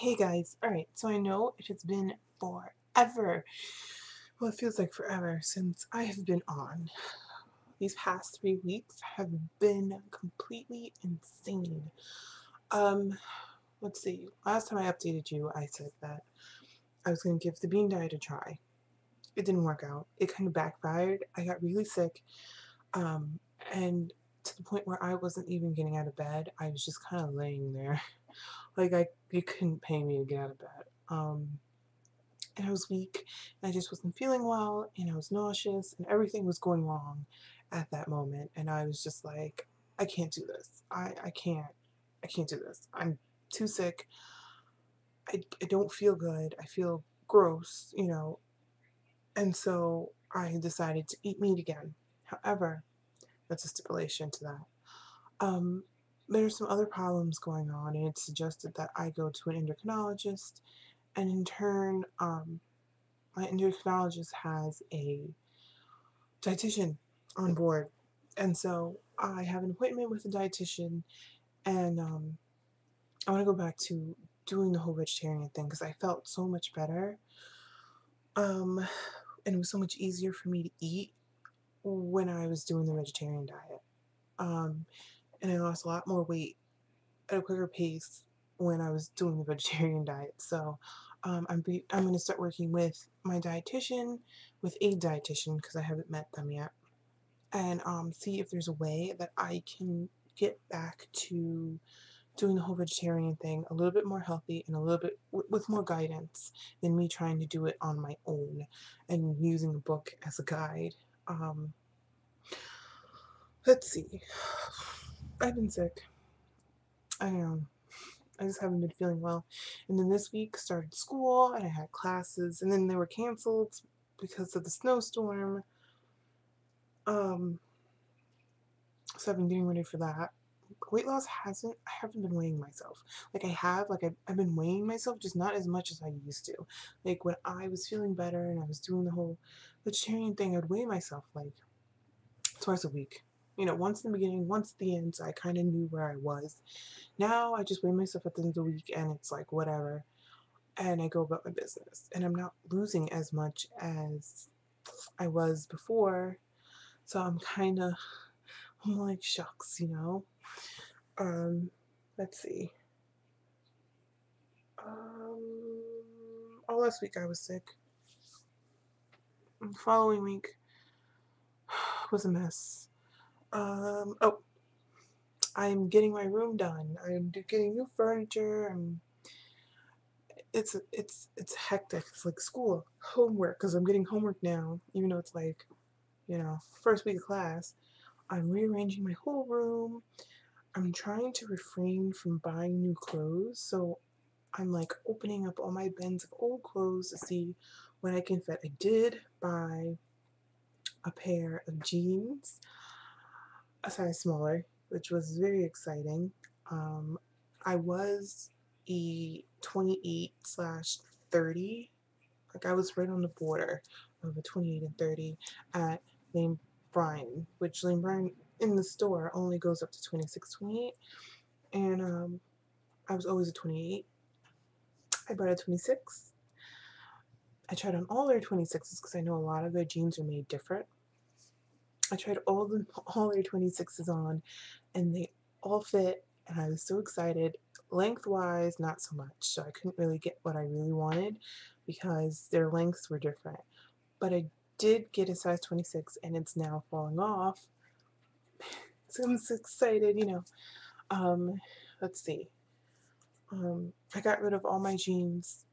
Hey guys, alright, so I know it has been forever. Well, it feels like forever since I have been on. These past 3 weeks have been completely insane. Um, let's see. Last time I updated you, I said that I was going to give the bean diet a try. It didn't work out. It kind of backfired. I got really sick, um, and to the point where I wasn't even getting out of bed. I was just kind of laying there. Like, you couldn't pay me to get out of bed. And I was weak, and I just wasn't feeling well, and I was nauseous, and everything was going wrong at that moment. And I was just like, I can't do this. I can't do this. I'm too sick. I don't feel good. I feel gross. And so I decided to eat meat again. However, that's a stipulation to that. Um, there's some other problems going on, and it suggested that I go to an endocrinologist, and in turn, my endocrinologist has a dietitian on board. And so I have an appointment with a dietitian, and I want to go back to doing the whole vegetarian thing because I felt so much better. Um, and it was so much easier for me to eat when I was doing the vegetarian diet. Um, and I lost a lot more weight at a quicker pace when I was doing the vegetarian diet. So I'm going to start working with my dietitian, with a dietitian because I haven't met them yet, and see if there's a way that I can get back to doing the whole vegetarian thing a little bit more healthy and a little bit with more guidance than me trying to do it on my own and using a book as a guide. Um, let's see. I've been sick. I know. I just haven't been feeling well. And then this week started school and I had classes and then they were canceled because of the snowstorm. Um, so I've been getting ready for that. Weight loss I haven't been weighing myself. Like I have, like I've been weighing myself, just not as much as I used to. Like when I was feeling better and I was doing the whole vegetarian thing, I'd weigh myself like twice a week. Once in the beginning, once at the end, so I kind of knew where I was. Now I just weigh myself at the end of the week and it's like whatever. And I go about my business. And I'm not losing as much as I was before. So I'm like, shucks. Um, let's see. All last week I was sick. The following week was a mess. Oh, I'm getting my room done. I'm getting new furniture. It's hectic. It's like school, homework, because I'm getting homework now, even though it's like, first week of class. I'm rearranging my whole room. I'm trying to refrain from buying new clothes, so I'm like opening up all my bins of old clothes to see what I can fit. I did buy a pair of jeans, a size smaller, which was very exciting. Um, I was a 28/30. Like I was right on the border of a 28 and 30 at Lane Bryant, which Lane Bryant in the store only goes up to 26, 28. And I was always a 28. I bought a 26. I tried on all their 26s because I know a lot of their jeans are made different. I tried all their 26s on, and they all fit, and I was so excited. Lengthwise, not so much, so I couldn't really get what I really wanted because their lengths were different. But I did get a size 26, and it's now falling off. So I'm so excited. Um, let's see. I got rid of all my jeans.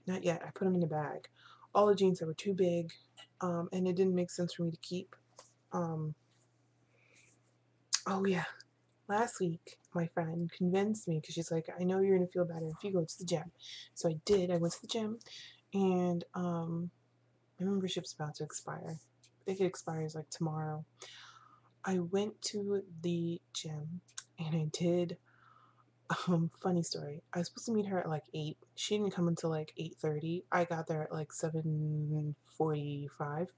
Not yet. I put them in a bag. All the jeans that were too big, and it didn't make sense for me to keep. Um, oh yeah, last week my friend convinced me because she's like, I know you're gonna feel better if you go to the gym. So I did. I went to the gym, and my membership's about to expire. I think it expires like tomorrow. I went to the gym and I did. Funny story. I was supposed to meet her at like 8. She didn't come until like 8:30. I got there at like 7:45.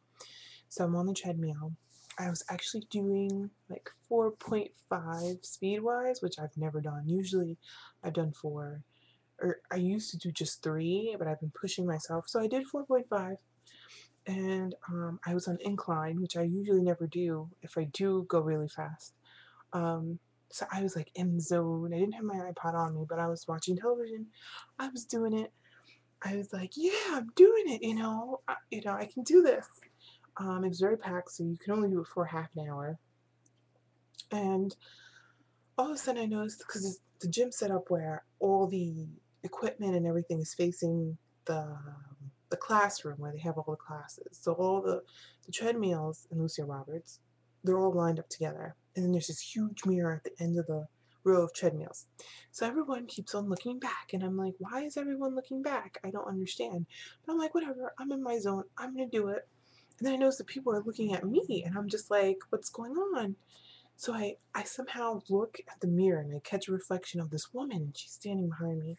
So I'm on the treadmill. I was actually doing like 4.5 speed wise, which I've never done. Usually I've done 4. or I used to do just 3, but I've been pushing myself. So I did 4.5, and I was on incline, which I usually never do if I do go really fast. Um, so I was like in the zone. I didn't have my iPod on me, but I was watching television. I was doing it. I was like, yeah, I'm doing it. I can do this. It was very packed, so you can only do it for half an hour. And all of a sudden, I noticed because the gym set up where all the equipment and everything is facing the classroom where they have all the classes. So all the treadmills in Lucia Roberts, they're all lined up together. And then there's this huge mirror at the end of the row of treadmills. So everyone keeps on looking back. And I'm like, why is everyone looking back? I don't understand. But I'm like, whatever, I'm in my zone. I'm going to do it. And then I notice that people are looking at me. And I'm just like, what's going on? So I somehow look at the mirror and I catch a reflection of this woman. And she's standing behind me.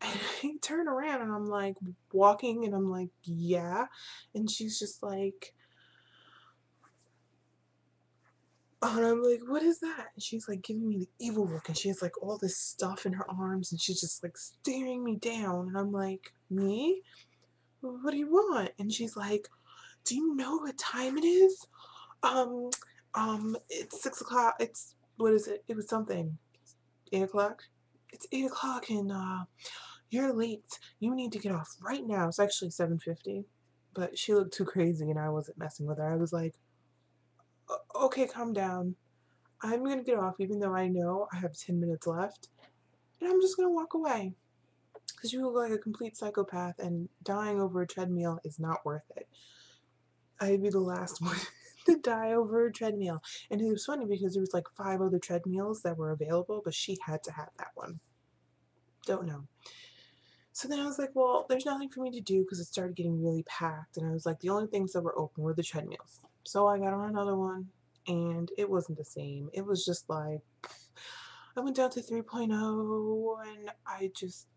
And I turn around and I'm like walking and I'm like, yeah. And she's just like, oh, and I'm like, what is that? And she's like giving me the evil look and she has like all this stuff in her arms and she's just like staring me down. And I'm like, me? What do you want? And she's like, do you know what time it is? Um, it's 6 o'clock. It's, what is it? It was something. 8 o'clock? It's 8 o'clock and you're late. You need to get off right now. It's actually 7:50. But she looked too crazy and I wasn't messing with her. I was like, okay, calm down. I'm gonna get off even though I know I have 10 minutes left. And I'm just gonna walk away. Because you look like a complete psychopath and dying over a treadmill is not worth it. I'd be the last one to die over a treadmill. And it was funny because there was like 5 other treadmills that were available, but she had to have that one. Don't know. So then I was like, well, there's nothing for me to do because it started getting really packed. And I was like, the only things that were open were the treadmills. So I got on another one and it wasn't the same. It was just like, I went down to 3.0 and I just,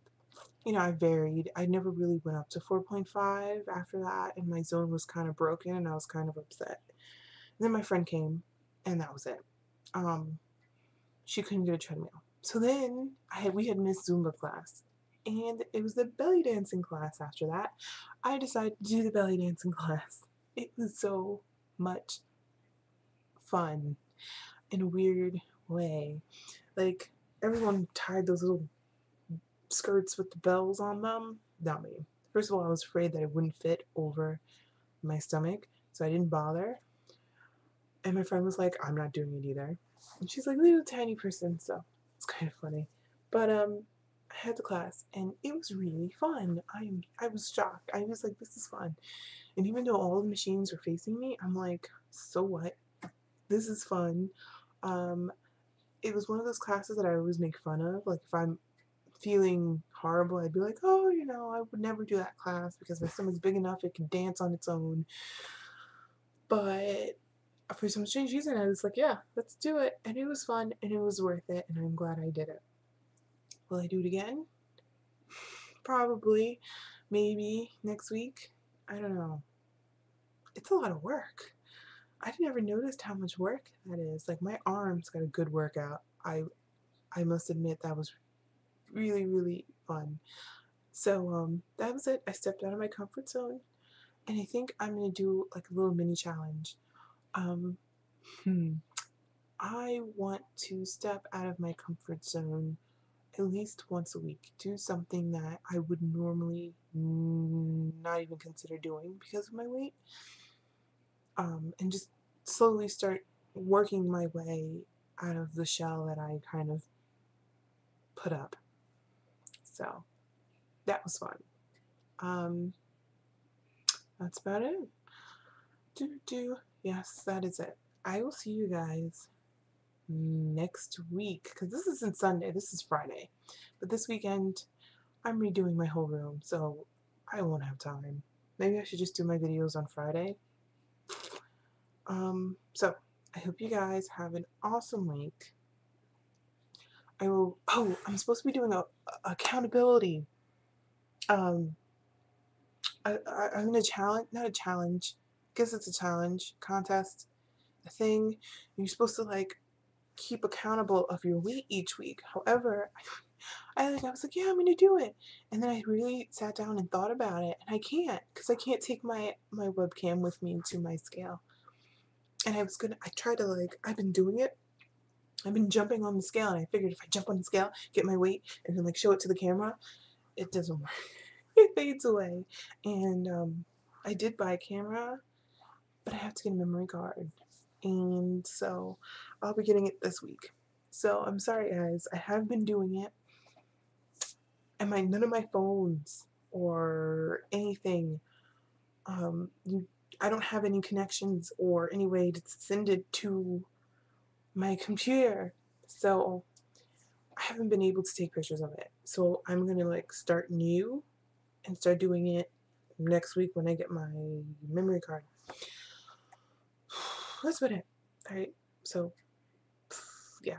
I varied. I never really went up to 4.5 after that. And my zone was kind of broken and I was kind of upset. And then my friend came and that was it. She couldn't get a treadmill. So then we had missed Zumba class and it was the belly dancing class after that. I decided to do the belly dancing class. It was so much fun in a weird way. Like everyone tied those little skirts with the bells on them. Not me. First of all, I was afraid that it wouldn't fit over my stomach, so I didn't bother. And my friend was like, I'm not doing it either. And she's like, little tiny person, so it's kind of funny. But I had the class and it was really fun. I was shocked. I was like, this is fun. And even though all the machines were facing me, I'm like, so what? This is fun. Um, it was one of those classes that I always make fun of. Like if I'm feeling horrible, I'd be like, oh, I would never do that class because my stomach's big enough it can dance on its own. But for some strange reason, I was like, yeah, let's do it. And it was fun and it was worth it. And I'm glad I did it. Will I do it again? Probably. Maybe next week. I don't know. It's a lot of work. I never noticed how much work that is. Like my arms got a good workout. I must admit that was really, really fun. So that was it. I stepped out of my comfort zone and I think I'm gonna do like a little mini challenge. Um, hmm. I want to step out of my comfort zone at least once a week. Do something that I would normally not even consider doing because of my weight. And just slowly start working my way out of the shell that I kind of put up. So that was fun. Um, that's about it. Yes, that is it. I will see you guys next week because this isn't Sunday, this is Friday. But this weekend, I'm redoing my whole room, so I won't have time. Maybe I should just do my videos on Friday. So I hope you guys have an awesome week. I'm supposed to be doing a accountability. Um, I'm gonna challenge, not a challenge, I guess it's a challenge, contest, a thing. You're supposed to like keep accountable of your weight each week. However, I was like, yeah, I'm gonna do it. And then I really sat down and thought about it, and I can't, because I can't take my webcam with me to my scale. And I tried to, like, I've been doing it. I've been jumping on the scale, and I figured if I jump on the scale, get my weight, and then like show it to the camera, it doesn't work. It fades away. And I did buy a camera, but I have to get a memory card, and so I'll be getting it this week. So I'm sorry, guys. I have been doing it, and none of my phones or anything, you, I don't have any connections or any way to send it to my computer, so I haven't been able to take pictures of it. So I'm gonna like start new and start doing it next week when I get my memory card. That's about it. Alright, so yeah.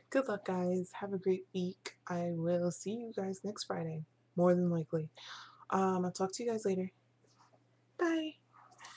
Good luck, guys. Have a great week. I will see you guys next Friday, more than likely. I'll talk to you guys later.